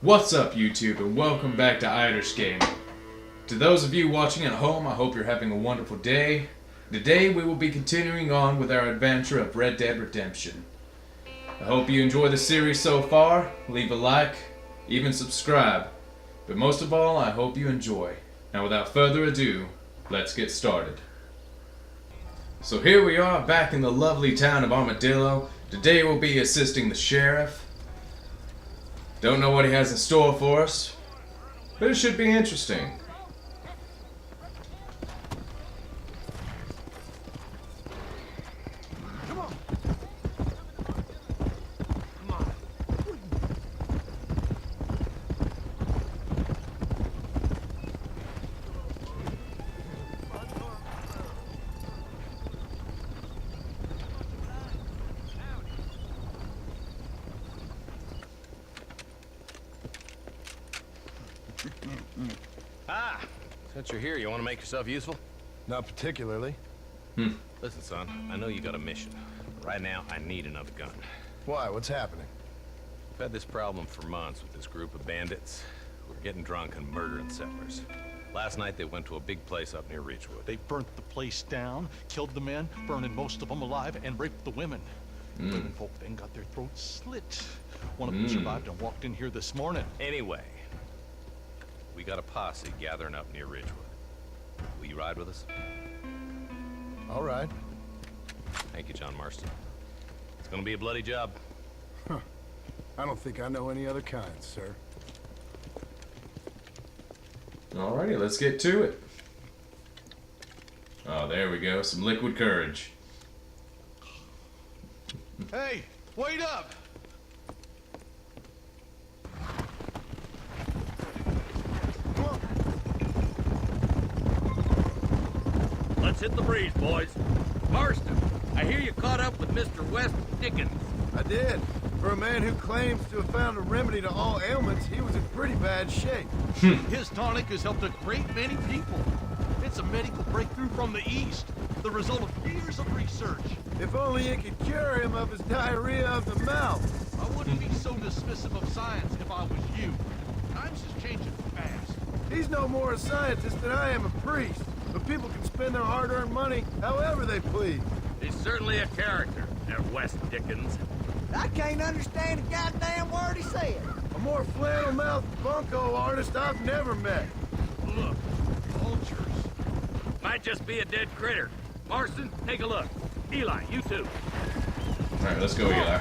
What's up, YouTube, and welcome back to XPoseidon'sGamingX. To those of you watching at home, I hope you're having a wonderful day. Today we will be continuing on with our adventure of Red Dead Redemption. I hope you enjoy the series so far. Leave a like, even subscribe. But most of all, I hope you enjoy. Now without further ado, let's get started. So here we are back in the lovely town of Armadillo. Today we'll be assisting the sheriff. Don't know what he has in store for us, but it should be interesting. Come on. Since you're here, you want to make yourself useful? Not particularly. Listen, son, I know you got a mission. But right now, I need another gun. Why? What's happening? I've had this problem for months with this group of bandits who are getting drunk and murdering settlers. Last night, they went to a big place up near Ridgewood. They burnt the place down, killed the men, burning most of them alive, and raped the women. The women folk then got their throats slit. One of them survived and walked in here this morning. Anyway, we got a posse gathering up near Ridgewood. Will you ride with us? All right. Thank you, John Marston. It's gonna be a bloody job. I don't think I know any other kind, sir. Alrighty, let's get to it. Oh, there we go. Some liquid courage. Hey, wait up! Let's hit the breeze, boys. Marston, I hear you caught up with Mr. West Dickens. I did. For a man who claims to have found a remedy to all ailments, he was in pretty bad shape. His tonic has helped a great many people. It's a medical breakthrough from the East, the result of years of research. If only it could cure him of his diarrhea of the mouth. I wouldn't be so dismissive of science if I was you. Times is changing fast. He's no more a scientist than I am a priest. But people can spend their hard-earned money however they please. He's certainly a character, that West Dickens. I can't understand a goddamn word he said. A more flannel-mouthed bunco artist I've never met. Look, vultures. Might just be a dead critter. Marston, take a look. Eli, you too. Alright, let's go, Eli.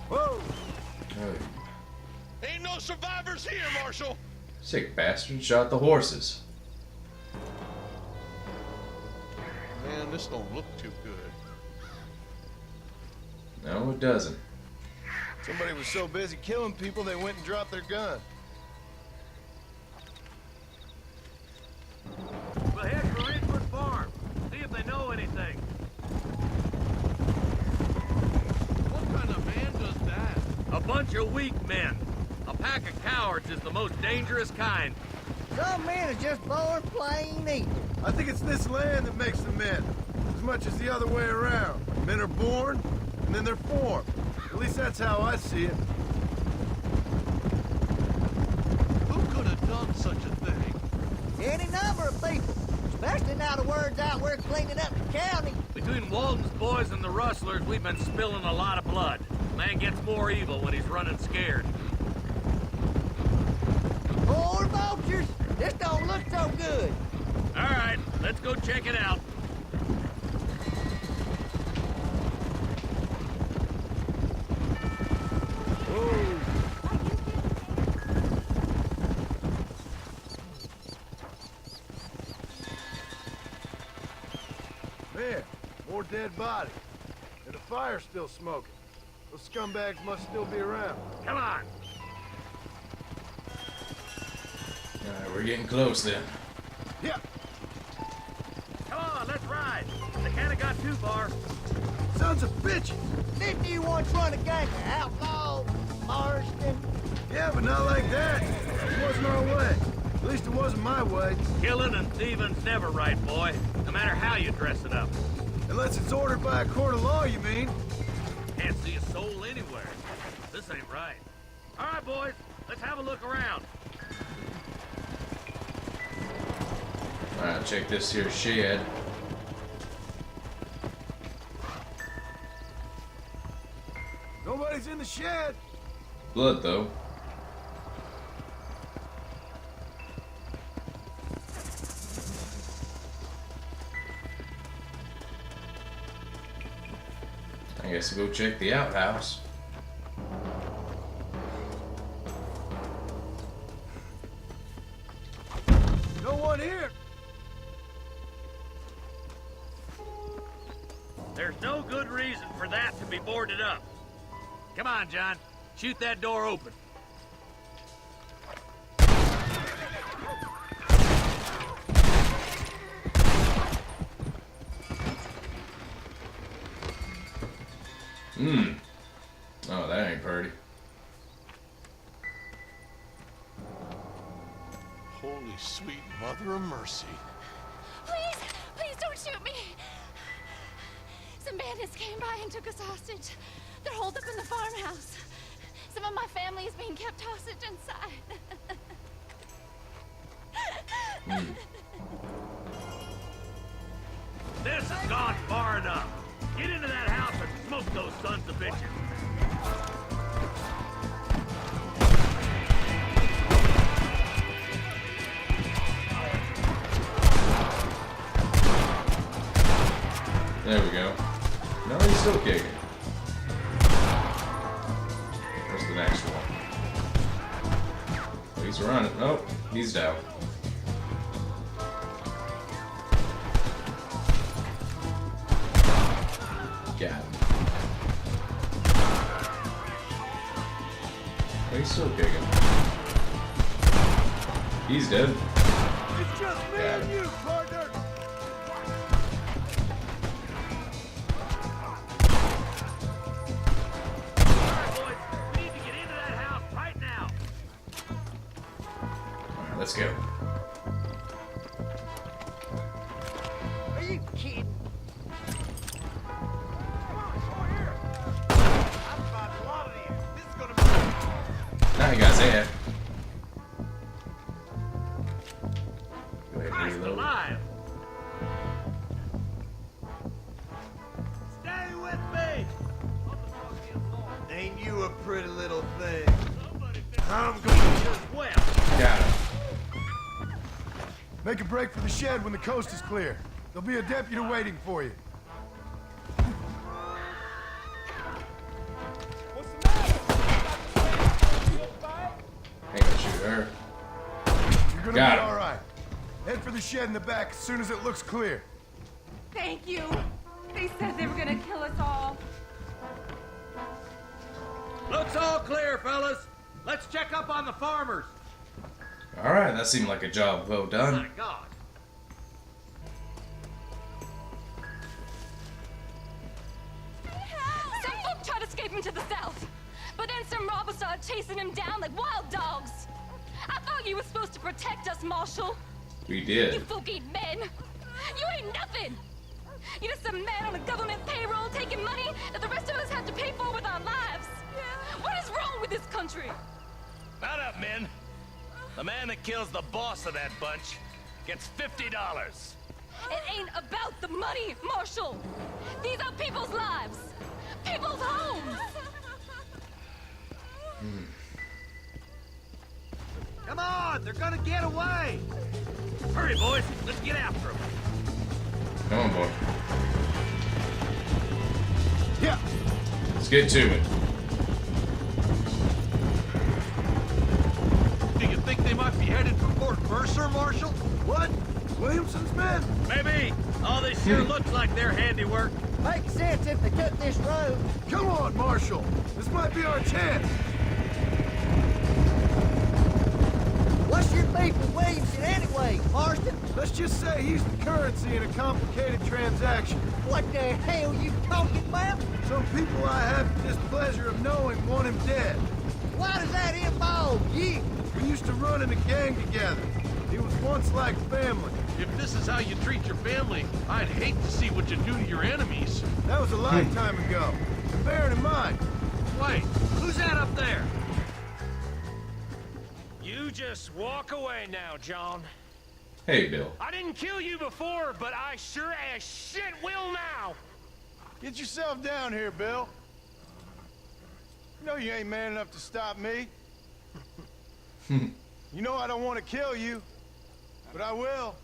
Whoa! Oh, Ain't no survivors here, Marshal. sick bastard shot the horses. Man, this don't look too good. No, it doesn't. Somebody was so busy killing people they went and dropped their gun. We'll head for Ridgewood Farm. See if they know anything. What kind of man does that? A bunch of weak men. A pack of cowards is the most dangerous kind. Some men are just born plain evil. I think it's this land that makes the men, as much as the other way around. Men are born, and then they're formed. At least that's how I see it. Who could have done such a thing? Any number of people, especially now the word's out we're cleaning up the county. Between Walden's boys and the rustlers, we've been spilling a lot of blood. Man gets more evil when he's running scared. Poor vultures, this don't look so good. All right, let's go check it out. Man, more dead bodies. And the fire's still smoking. Those scumbags must still be around. Come on. Alright, we're getting close then. Yeah, Come on, let's ride. They can't have got too far. sons of bitches! Didn't you once run a gang of outlaws, Marston? Yeah, but not like that. It wasn't our way. At least it wasn't my way. Killing and thieving's never right, boy. No matter how you dress it up. And Unless it's ordered by a court of law, you mean? Can't see a soul anywhere. This ain't right. All right, boys, let's have a look around. Alright, check this here shed. Nobody's in the shed. Blood, though. I guess we'll go check the outhouse. No one here. There's no good reason for that to be boarded up. Come on, John. Shoot that door open. Oh, that ain't pretty. Holy sweet mother of mercy. Please, please don't shoot me. Some bandits came by and took us hostage. They're holed up in the farmhouse. Some of my family is being kept hostage inside. This has gone far enough. Get into that house and smoke those sons of bitches. There we go. No, he's still kicking. Where's the next one? Oh, he's running. Oh, he's down. Got him. Oh, he's still kicking. He's dead. It's just me Got and him. you, partner. All right, boys, we need to get into that house right now. Alright, let's go. Are you kidding? Now you guys there. Go ahead and Christ reload. alive. Stay with me. Ain't you a pretty little thing? I'm going as well. Got him. Make a break for the shed when the coast is clear. There'll be a deputy waiting for you. Ain't gonna shoot her. You're gonna Got be him. all right. Head for the shed in the back as soon as it looks clear. Thank you. They said they were gonna kill us all. Looks all clear, fellas. Let's check up on the farmers. Alright, that seemed like a job well My done. God. Some folk tried escaping to the south, but then some robbers started chasing him down like wild dogs. I thought you were supposed to protect us, Marshal. We You did. folk ain't men. You ain't nothing. You're just some man on a government payroll taking money that the rest of us have to pay for with our lives. What is wrong with this country? Mount up, men. The man that kills the boss of that bunch gets $50. It ain't about the money, Marshal. These are people's lives, people's homes. Come on, they're gonna get away. Hurry, boys. Let's get after them. Come on, boy. Yeah. Let's get to it. Do you think they might be headed for Fort Mercer, Marshal? What? Williamson's men? Maybe. All this sure looks like their handiwork. Makes sense if they took this road. Come on, Marshal. This might be our chance. What's your beef with Williamson anyway, Marston? Let's just say he's the currency in a complicated transaction. What the hell you talking about? Some people I have the displeasure of knowing want him dead. Why does that involve you? We used to run in a gang together. He was once like family. If this is how you treat your family, I'd hate to see what you do to your enemies. That was a lifetime ago. And bear it in mind. Wait, who's that up there? You just walk away now, John. Hey, Bill. I didn't kill you before, but I sure as shit will now. Get yourself down here, Bill. You know you ain't man enough to stop me. You know I don't want to kill you, but I will.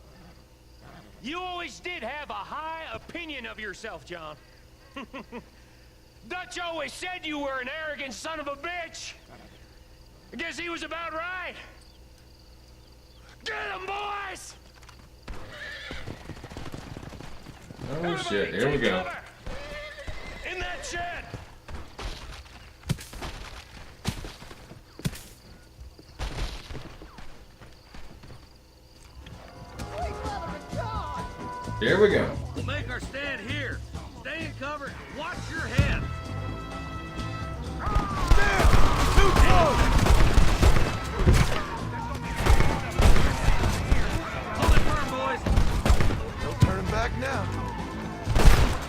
You always did have a high opinion of yourself, John. Dutch always said you were an arrogant son of a bitch. I guess he was about right. Get him, boys! Oh shit, here we go. Cover. In that shed! Here we go. We'll make our stand here. Stay in cover and watch your head. Too close! Hold it firm, boys. No turning back now.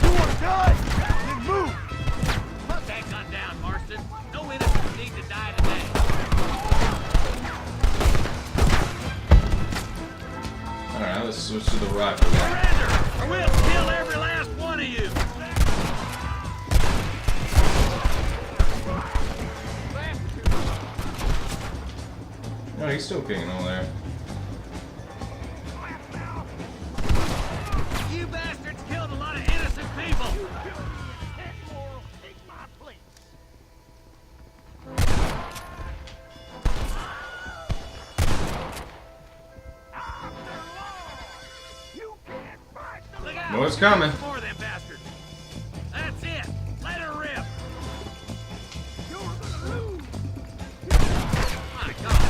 You want to die? Then move! Put that gun down, Marston. No innocents need to die today. Alright, let's switch to the rifle. Surrender, or we'll kill every last one of you. No, he's still kicking over there. You bastards killed a lot of innocent people. Look out! More is coming. More of them bastards. That's it. Let her rip. You're gonna lose. My God.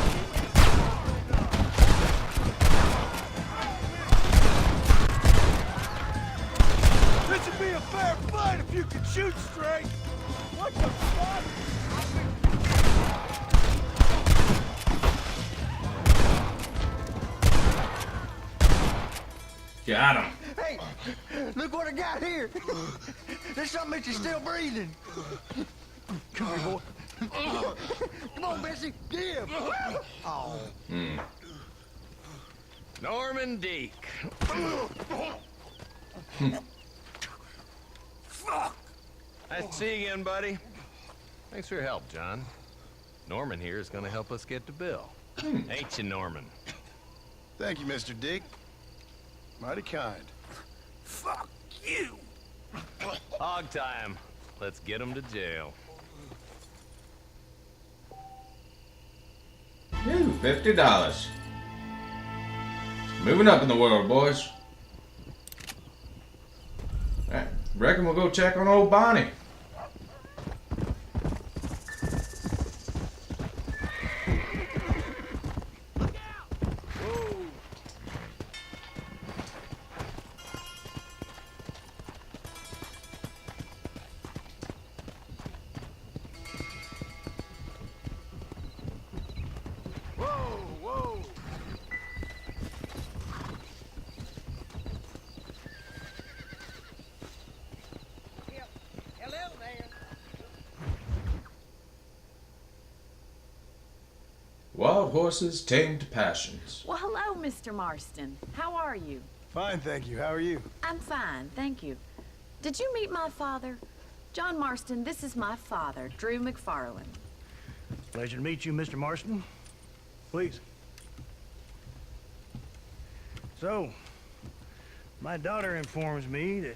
This would be a fair fight if you could shoot straight! What the fuck? Got him. Hey, look what I got here. There's something that you're still breathing. Come here, boy. Come on, Bessie. Give. Oh. Norman Deek. Fuck. Nice to see you again, buddy. Thanks for your help, John. Norman here is gonna help us get to Bill. Ain't you, Norman? Thank you, Mr. Dick. Mighty kind. Fuck you. Hog time. Let's get him to jail. Ooh, $50. Moving up in the world, boys. Alright, reckon we'll go check on old Bonnie. Hello there. Wild horses, tamed passions. Well, hello, Mr. Marston. How are you? Fine, thank you. How are you? I'm fine, thank you. Did you meet my father? John Marston, this is my father, Drew McFarland. Pleasure to meet you, Mr. Marston. Please. So, my daughter informs me that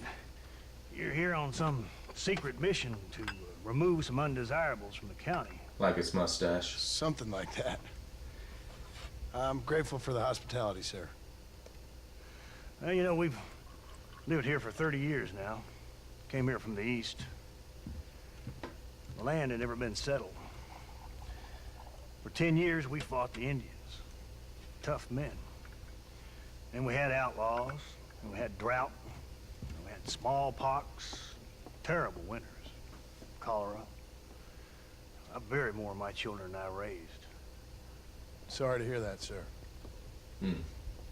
you're here on some secret mission to remove some undesirables from the county. Like his mustache. Something like that. I'm grateful for the hospitality, sir. Well, you know, we've lived here for 30 years now. Came here from the east. The land had never been settled. For 10 years, we fought the Indians. Tough men. And we had outlaws, and we had drought, and we had smallpox, terrible winters, cholera. I buried more of my children than I raised. Sorry to hear that, sir.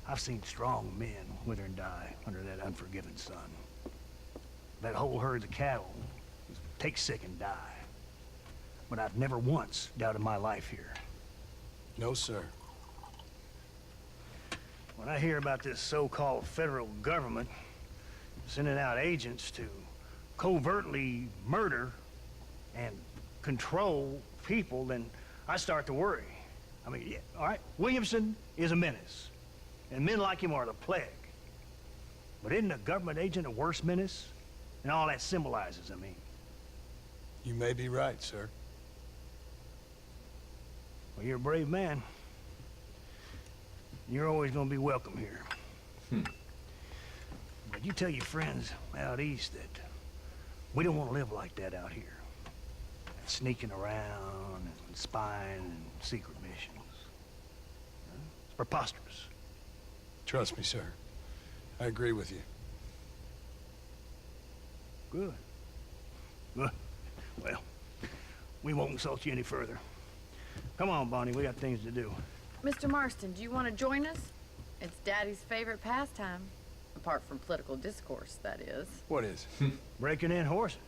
I've seen strong men wither and die under that unforgiving sun. That whole herd of cattle take sick and die. But I've never once doubted my life here. No, sir. When I hear about this so-called federal government sending out agents to covertly murder and control people, then I start to worry. I mean, yeah, all right, Williamson is a menace, and men like him are the plague. But isn't a government agent a worse menace? And all that symbolizes, I mean. You may be right, sir. Well, you're a brave man. You're always gonna be welcome here. But you tell your friends out east that we don't want to live like that out here. Sneaking around and spying and secret missions. It's preposterous. Trust me, sir. I agree with you. Good. Good. Well, we won't insult you any further. Come on, Bonnie, we got things to do. Mr. Marston, do you want to join us? It's Daddy's favorite pastime. Apart from political discourse, that is. What is? Breaking in horses.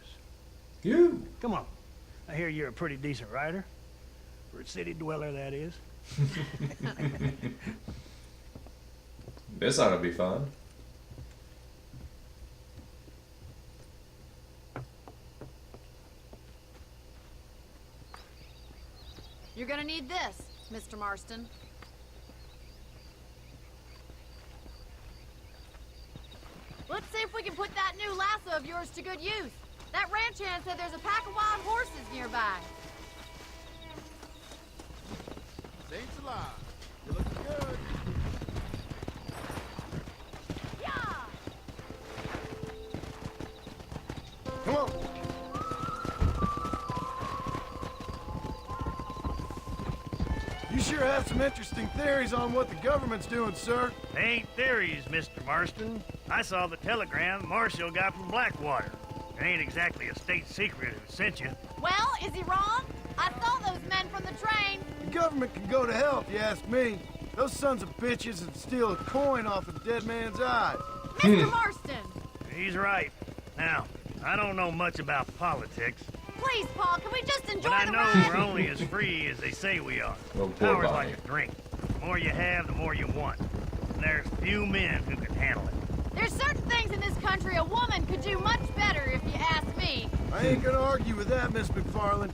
You. Come on. I hear you're a pretty decent rider. For a city dweller, that is. This ought to be fun. You're gonna need this, Mr. Marston. Let's see if we can put that new lasso of yours to good use. That ranch hand said there's a pack of wild horses nearby. Saints alive. You're looking good. Yeah! Come on. You sure have some interesting theories on what the government's doing, sir. They ain't theories, Mr. Marston. I saw the telegram Marshall got from Blackwater. It ain't exactly a state secret who sent you. Well, is he wrong? I saw those men from the train. The government can go to hell if you ask me. Those sons of bitches would steal a coin off a dead man's eye. Mr. Marston! He's right. Now, I don't know much about politics, Please, Paul, can we just enjoy but I the know ride? we're only as free as they say we are. Oh, poor Power's Bonnie. like a drink. The more you have, the more you want. And there's few men who can handle it. There's certain things in this country a woman could do much better, if you ask me. I ain't gonna argue with that, Miss McFarland.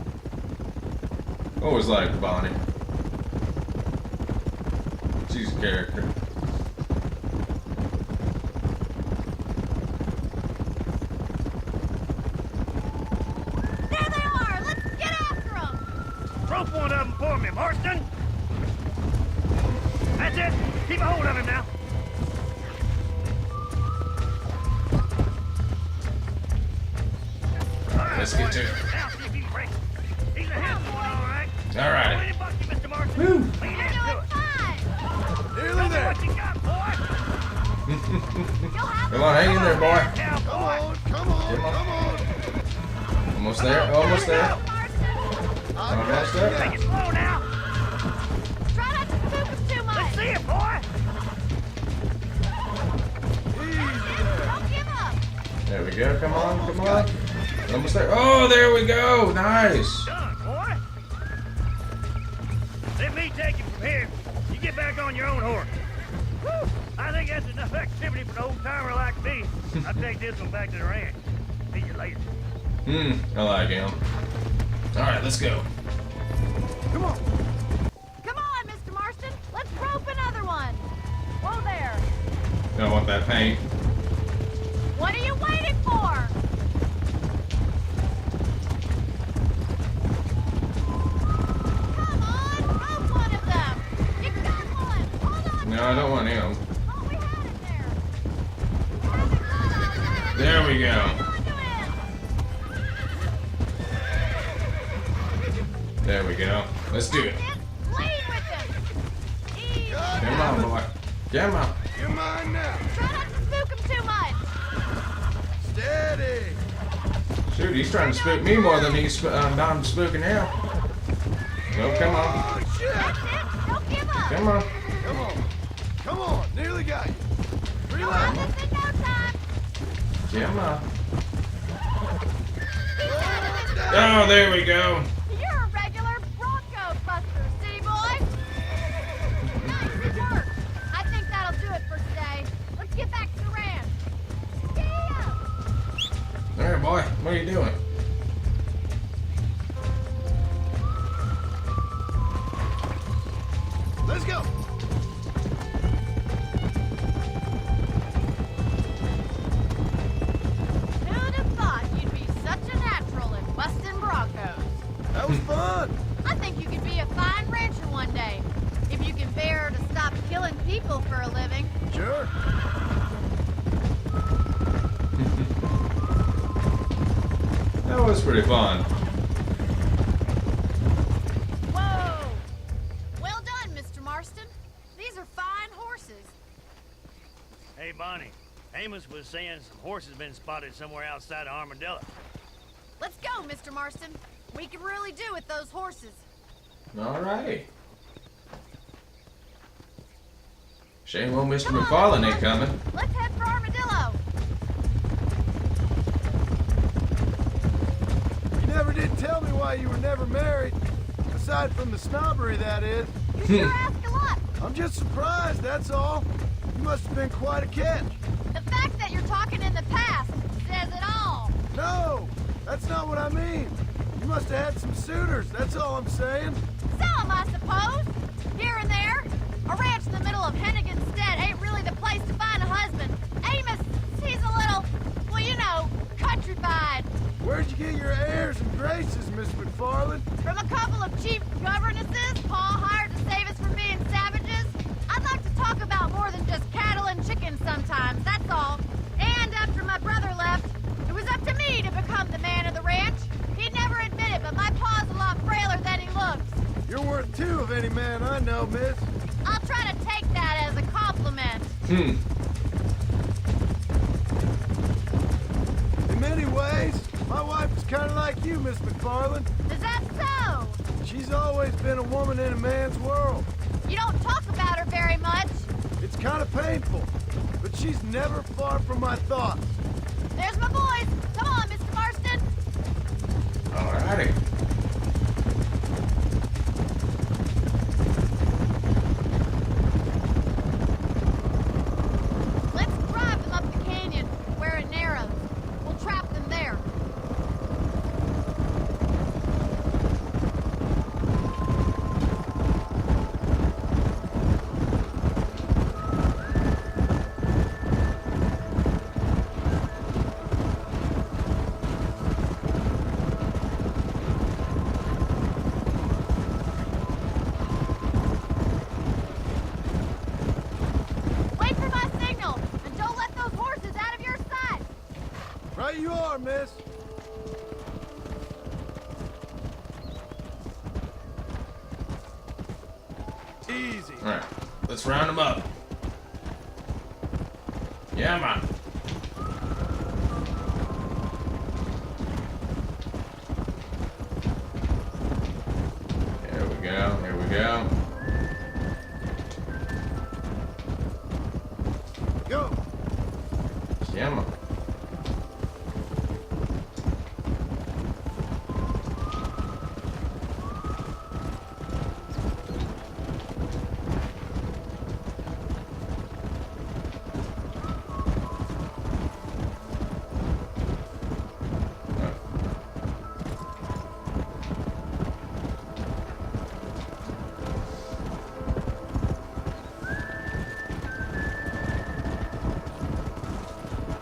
Always liked Bonnie. She's a character. There they are! Let's get after them! Rope one of them for me, Marston! That's it! Keep a hold of him now! Let's get to it. Now see if he breaks. He's a handful, all right. Alright. Way to buck you, Mr. Marston. Woo. Lean You're into doing it. fine! Nearly Show me there. what you got, boy. You'll have Come on, hang in there, boy. Now, Come boy. on, come on, come on. Almost there. Almost there. Marston! Almost there. Take it slow now. Try not to spook him too much! Let's see it, boy. Don't give up! There we go. Come on. Come on. Almost there. Oh, there we go. Nice. Done, boy. Let me take you from here. You get back on your own horse. Whew. I think that's enough activity for an old-timer like me. I'll take this one back to the ranch. See you later. I like him. Alright, let's go. Come on. Come on, Mr. Marston! Let's rope another one! Whoa there! Don't want that paint. What are you waiting for? Come on! Rope one of them! You got one! Hold on! No, I don't want him. Oh, we had it there! We have it good already! There we go. Hang on to it! There we go. Let's do it. Lead with him! Easy! Come on, boy. Come on. You're mine now. Try not to spook him too much! Steady. Shoot, he's trying to spook me more than I'm spooking him. Oh, come on. Oh, shit. That's it! Don't give up! Come on. Come on. Come on, nearly got you. You'll Relax. have this in no time. Come on. Keep out of this. Oh, there we go. You're a regular Bronco buster, city boy. Nice work. I think that'll do it for today. Let's get back to the ranch. Yeah. There, boy. What are you doing? Let's go. Who'd have thought you'd be such a natural in busting Broncos? That was fun. I think you could be a fine rancher one day. If you can bear to stop killing people for a living. Sure. That was pretty fun. Whoa! Well done, Mr. Marston. These are fine horses. Hey, Bonnie. Amos was saying some horses been spotted somewhere outside of Armadillo. Let's go, Mr. Marston. We can really do with those horses. Alrighty. Shame old Mr. Come on, McFarlane Mr. ain't coming. Let's head for Armadillo. You never did tell me why you were never married. Aside from the snobbery, that is. You sure ask a lot. I'm just surprised, that's all. You must have been quite a catch. The fact that you're talking in the past says it all. No, that's not what I mean. You must have had some suitors, that's all I'm saying. Some, I suppose. Here and there. A ranch in the middle of Hennigan's Stead ain't really the place to find a husband. Amos, he's a little, well, you know, countrified. Where'd you get your airs and graces, Miss McFarlane? From a couple of cheap governesses Paul hired to save us from being savages. I'd like to talk about more than just cattle and chickens sometimes, that's all. And after my brother left, it was up to me to become the man of the ranch. He'd never admit it, but my pa's a lot frailer than he looks. You're worth two of any man I know, miss. I'll try to take that as a compliment. Hmm. In many ways, my wife is kind of like you, Miss McFarlane. Is that so? She's always been a woman in a man's world. You don't talk about her very much. It's kind of painful, but she's never far from my thoughts. There's my boys. Come on, Mr. Marston. Alrighty. Let's drive them up the canyon where it narrows. We'll trap them there. Wait for my signal, and don't let those horses out of your sight. Right you are, miss. Easy. Alright. Let's round them up. Yeah, man. There we go. Here we go. Go. Yeah, man.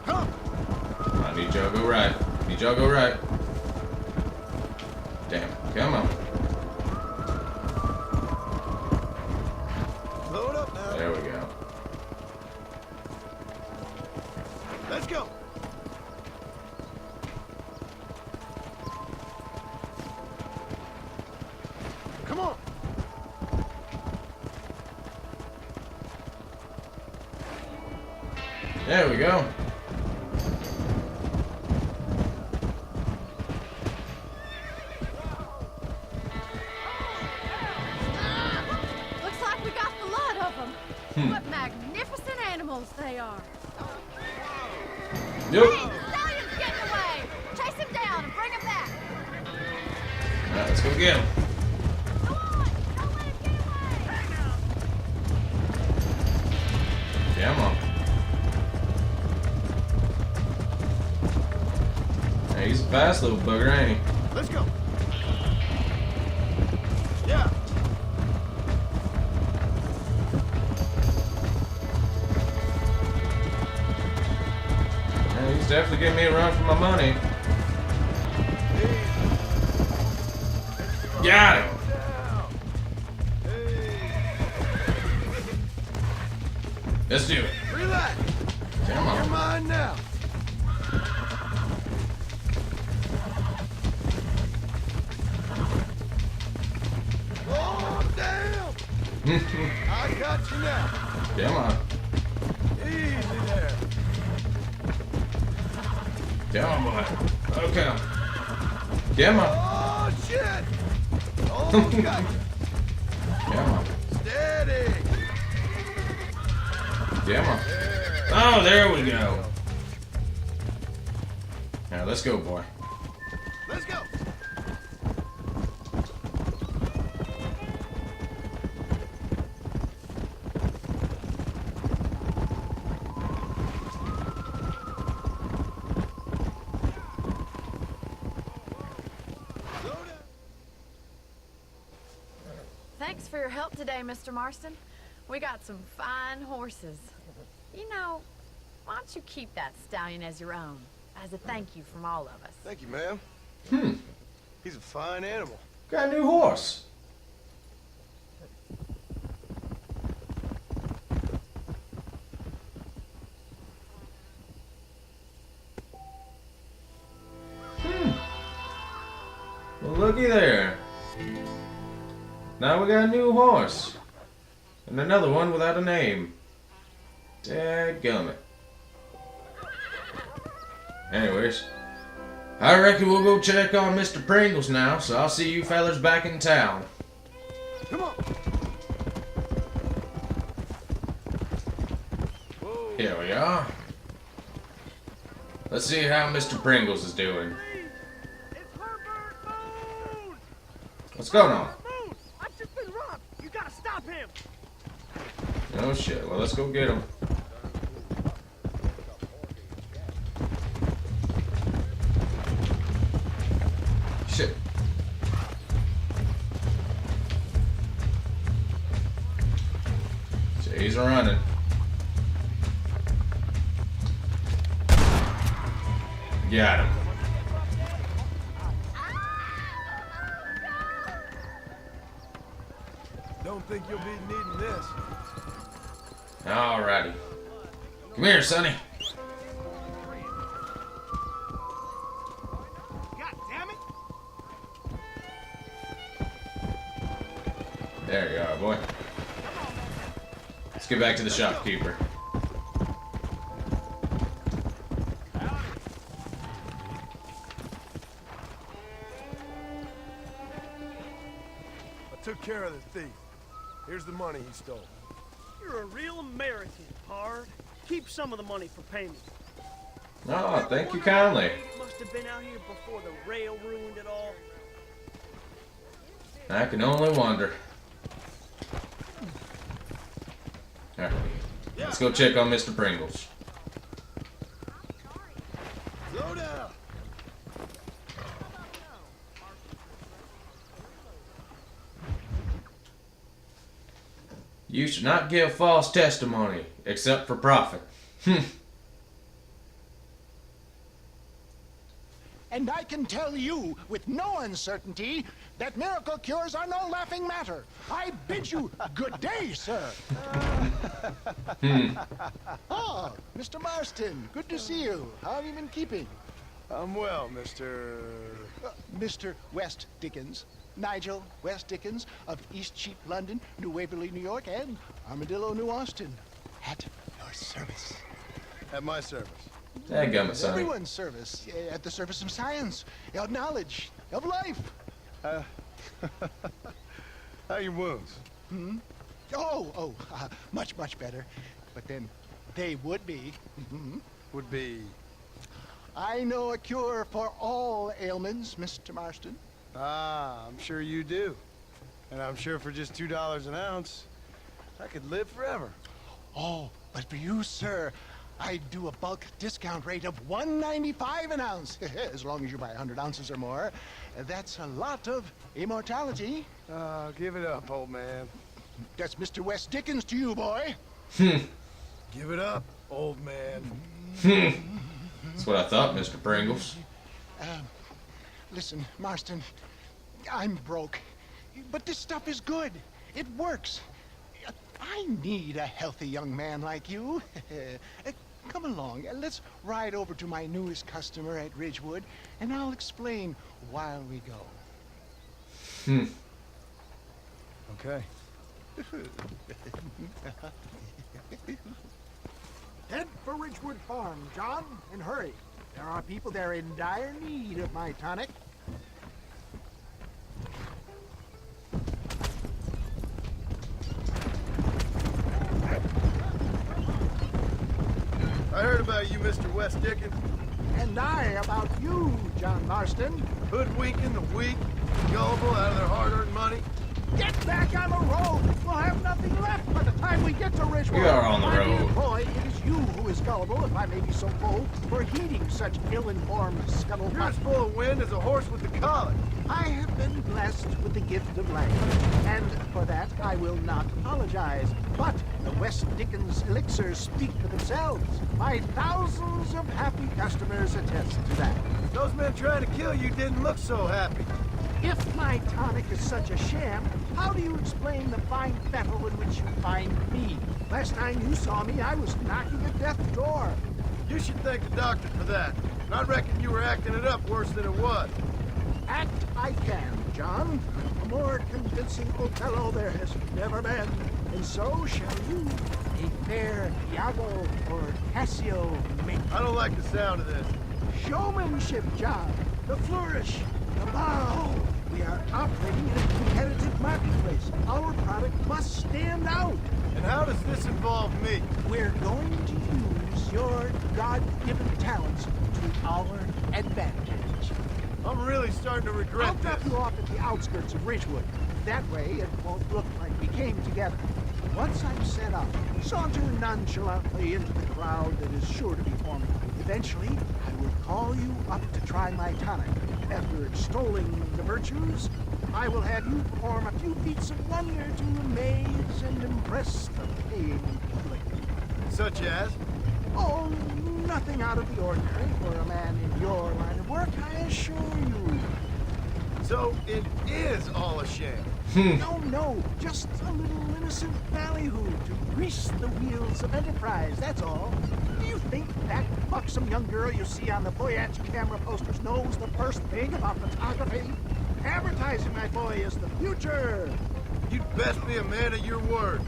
Come. I need y'all go right. Need y'all go right. Damn. Come on. Load up now. There we go. Let's go. Come on. There we go. Looks like we got the lot of them. What magnificent they are. Yep. Hey, the stallion's getting away! Chase him down and bring him back! Alright, let's go get him. Go on! Don't let him get away! Come on. Hey, he's a fast little bugger, ain't he? Let's go. Yeah. Yeah, he's definitely giving me a run for my money. Got him. Let's do it. Relax. Come You're on. mine now. Oh, damn. I got you now. Come on. Easy there. Come on, boy. Okay. Come on. Oh, shit. Almost got you. Come on. Steady. Come on. Oh, there we go. Now let's go, boy. Let's go. Thanks for your help today, Mr. Marston. We got some fine horses. You know, why don't you keep that stallion as your own, as a thank you from all of us? Thank you, ma'am. He's a fine animal. Got a new horse. Well, looky there. Now we got a new horse. And another one without a name. Dadgummit. Anyways, I reckon we'll go check on Mr. Pringles now, so I'll see you fellas back in town. Come on. Here we are. Let's see how Mr. Pringles is doing. It's Herbert Moon! What's going on? Moon! I've just been robbed! You gotta stop him! Oh shit, well let's go get him. Shit. So he's running. Got him. Don't think you'll be needing this. Alrighty. Come here, Sonny. God damn it! There you are, boy. Let's get back to the shopkeeper. I took care of the thief. Here's the money he stole. You're a real American, Pard. Keep some of the money for payment. Oh, thank you kindly. Must have been out here before the rail ruined it all. I can only wonder. Alright, let's go check on Mr. Pringles. Slow down. You should not give false testimony, except for profit. And I can tell you with no uncertainty that miracle cures are no laughing matter. I bid you good day, sir. Oh, Mr. Marston, good to see you. How have you been keeping? I'm well, Mr. Mr. West Dickens. Nigel West Dickens of East Cheap, London, New Waverly, New York, and Armadillo, New Austin. At your service. At my service. Dadgummit, Sonny. Everyone's service. At the service of science, of knowledge, of life. How are your wounds? Much, much better. But then, They would be. Would be. I know a cure for all ailments, Mr. Marston. Ah, I'm sure you do. And I'm sure for just $2 an ounce, I could live forever. Oh, but for you, sir, I do a bulk discount rate of $1.95 an ounce. As long as you buy 100 ounces or more. That's a lot of immortality. Give it up, old man. That's Mr. West Dickens to you, boy. Give it up, old man. That's what I thought, Mr. Pringles. Listen, Marston, I'm broke. But this stuff is good. It works. I need a healthy young man like you. Come along. Let's ride over to my newest customer at Ridgewood, and I'll explain while we go. Okay. Head for Ridgewood Farm, John, and hurry. There are people there in dire need of my tonic. I heard about you, Mr. West Dickens. And I about you, John Marston. Hoodwinking the weak, gullible out of their hard-earned money. Get back on the road! We'll have nothing left by the time we get to Ridgewood. We are on the My road. dear boy, it is you who is gullible, if I may be so bold, for heeding such ill-informed scuttlebutt. You're as full of wind as a horse with the colic. I have been blessed with the gift of language, and for that I will not apologize. But the West Dickens elixirs speak for themselves. My thousands of happy customers attest to that. Those men trying to kill you didn't look so happy. If my tonic is such a sham, how do you explain the fine fettle in which you find me? Last time you saw me, I was knocking at death's door. You should thank the doctor for that. And I reckon you were acting it up worse than it was. Act I can, John. A more convincing Othello there has never been. And so shall you, a fair Iago or Cassio make. I don't like the sound of this. Showmanship, John. The flourish, the bow. We are operating in a competitive marketplace. Our product must stand out. And how does this involve me? We're going to use your God-given talents to our advantage. I'm really starting to regret I'll drop this. you off at the outskirts of Ridgewood. That way, it won't look like we came together. Once I'm set up, saunter nonchalantly into the crowd that is sure to be forming. Eventually, I will call you up to try my tonic. After extolling the virtues, I will have you perform a few feats of wonder to amaze and impress the paying public. Such as? Oh, nothing out of the ordinary for a man in your line of work, I assure you. So it is all a sham. No, just a little innocent ballyhoo to grease the wheels of enterprise, that's all. Do you think that buxom young girl you see on the voyage camera posters knows the first thing about photography? Advertising, my boy, is the future. You'd best be a man of your word.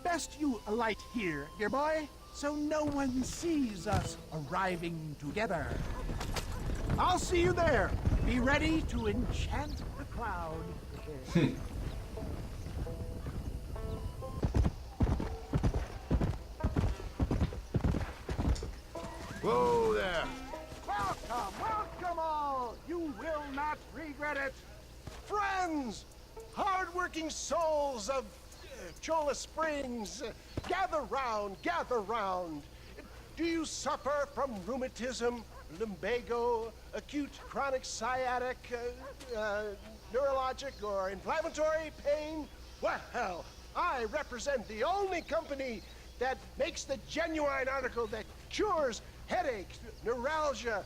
Best you alight here, dear boy, so no one sees us arriving together. I'll see you there. Be ready to enchant the crowd. Whoa there. Welcome all. You will not regret it. Friends, hard-working souls of Cholla Springs, gather round, gather round. Do you suffer from rheumatism, lumbago, acute chronic sciatic, neurologic or inflammatory pain? Well, I represent the only company that makes the genuine article that cures headaches, neuralgia,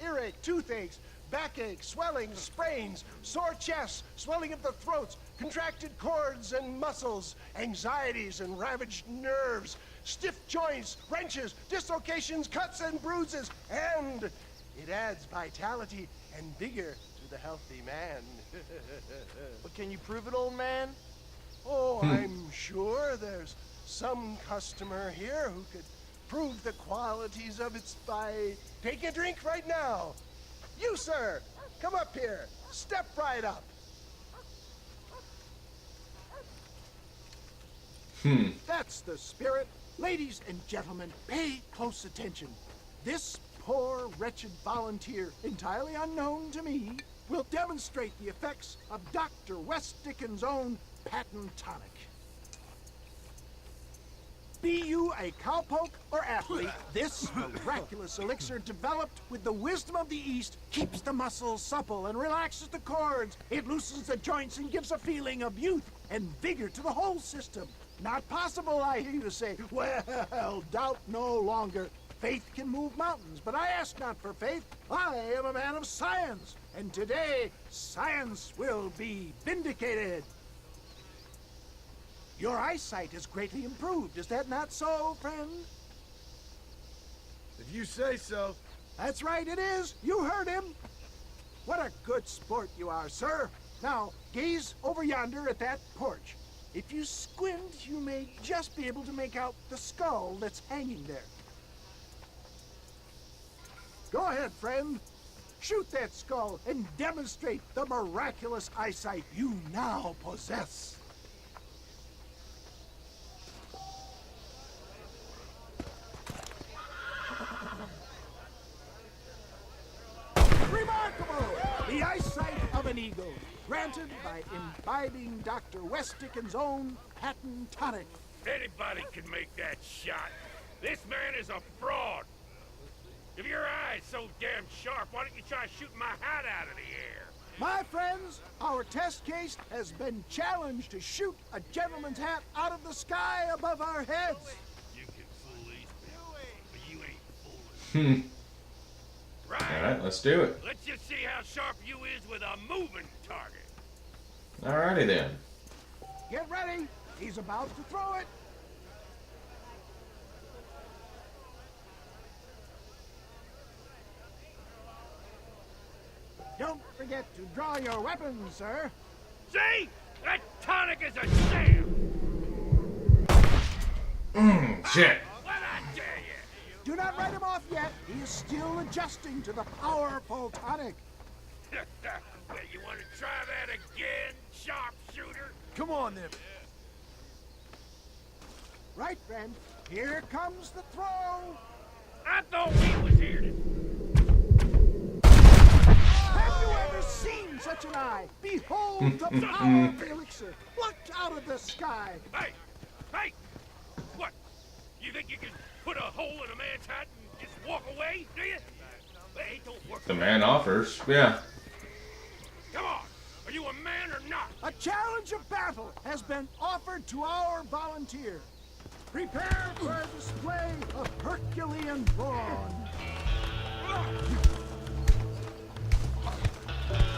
earache, toothaches, backache, swelling, sprains, sore chests, swelling of the throats, contracted cords and muscles, anxieties and ravaged nerves, stiff joints, wrenches, dislocations, cuts and bruises, and it adds vitality and vigor to the healthy man. But can you prove it, old man? Oh, I'm sure there's some customer here who could prove the qualities of it by taking a drink right now. You, sir, come up here. Step right up. That's the spirit. Ladies and gentlemen, pay close attention. This poor, wretched volunteer, entirely unknown to me, will demonstrate the effects of Dr. West Dickens' own patent tonic. Be you a cowpoke or athlete, this miraculous elixir developed with the wisdom of the East keeps the muscles supple and relaxes the cords. It loosens the joints and gives a feeling of youth and vigor to the whole system. Not possible, I hear you say. Well, doubt no longer. Faith can move mountains, but I ask not for faith. I am a man of science, and today science will be vindicated. Your eyesight has greatly improved. Is that not so, friend? If you say so. That's right, it is. You heard him. What a good sport you are, sir. Now, gaze over yonder at that porch. If you squint, you may just be able to make out the skull that's hanging there. Go ahead, friend. Shoot that skull and demonstrate the miraculous eyesight you now possess. Remarkable! The eyesight of an eagle, granted by imbibing Dr. West Dickens' own patent tonic. Anybody can make that shot. This man is a fraud. If your eye's so damn sharp, why don't you try shooting my hat out of the air? My friends, our test case has been challenged to shoot a gentleman's hat out of the sky above our heads. You can fool these people, but you ain't fooling. Right. Alright, let's do it. Let's just see how sharp you is with a moving target. Alrighty then. Get ready. He's about to throw it. Don't forget to draw your weapons, sir. See? That tonic is a sham! Shit. What I dare you? Do not write him off yet. He is still adjusting to the powerful tonic. You want to try that again, sharpshooter? Come on, then. Right, friend. Here comes the throw. I thought we was here to... Have you ever seen such an eye? Behold the power of the elixir, plucked out of the sky. Hey! Hey! What? You think you can put a hole in a man's hat and just walk away, do you? Hey, don't work. The man offers. Yeah. Come on! Are you a man or not? A challenge of battle has been offered to our volunteer. Prepare for a display of Herculean brawn.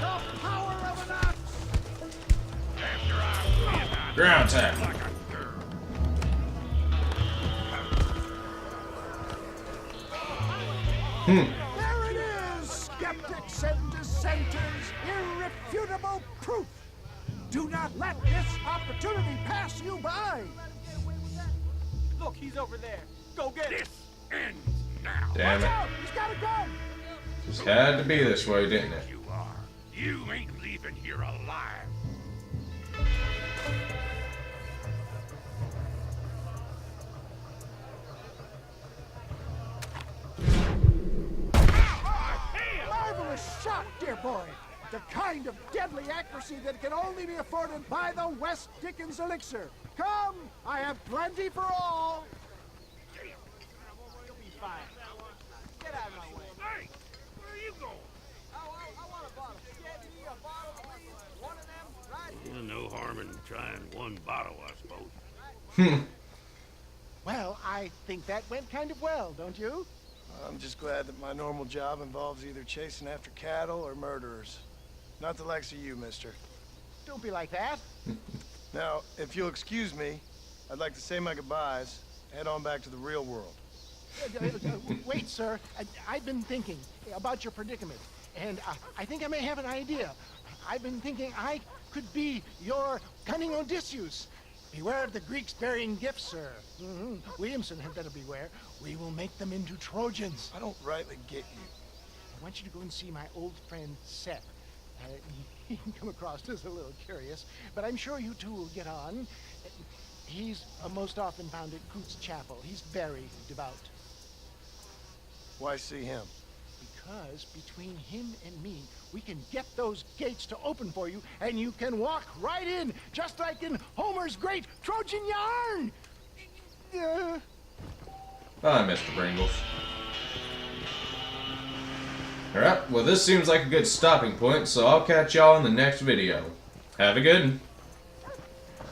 The power of an ox. After I win, Ground tap. like a girl. There it is, skeptics and dissenters, irrefutable proof. Do not let this opportunity pass you by. Look, he's over there. Go get him. This ends now. Damn Watch it. out, he's got a gun. Just had to be this way, didn't it? You are. You ain't leaving here alive. Marvelous shot, dear boy. The kind of deadly accuracy that can only be afforded by the West Dickens elixir. Come, I have plenty for all. You'll be fine. Get out of my way. Hey! Where are you going? I want a bottle. Get me a bottle, please. One of them, right? Well, no harm in trying one bottle, I suppose. Well, I think that went kind of well, don't you? I'm just glad that my normal job involves either chasing after cattle or murderers. Not the likes of you, mister. Don't be like that. Now, if you'll excuse me, I'd like to say my goodbyes, head on back to the real world. Wait, sir. I've been thinking about your predicament, and I think I may have an idea. I've been thinking I could be your cunning Odysseus. Beware of the Greeks bearing gifts, sir. Williamson had better beware. We will make them into Trojans. I don't rightly get you. I want you to go and see my old friend Seth. He can come across as a little curious, but I'm sure you two will get on. He's most often found at Coots Chapel. He's very devout. Why see him? Because between him and me, we can get those gates to open for you, and you can walk right in, just like in Homer's great Trojan yarn! Bye, Mr. Pringles. Alright, well this seems like a good stopping point, so I'll catch y'all in the next video. Have a good one.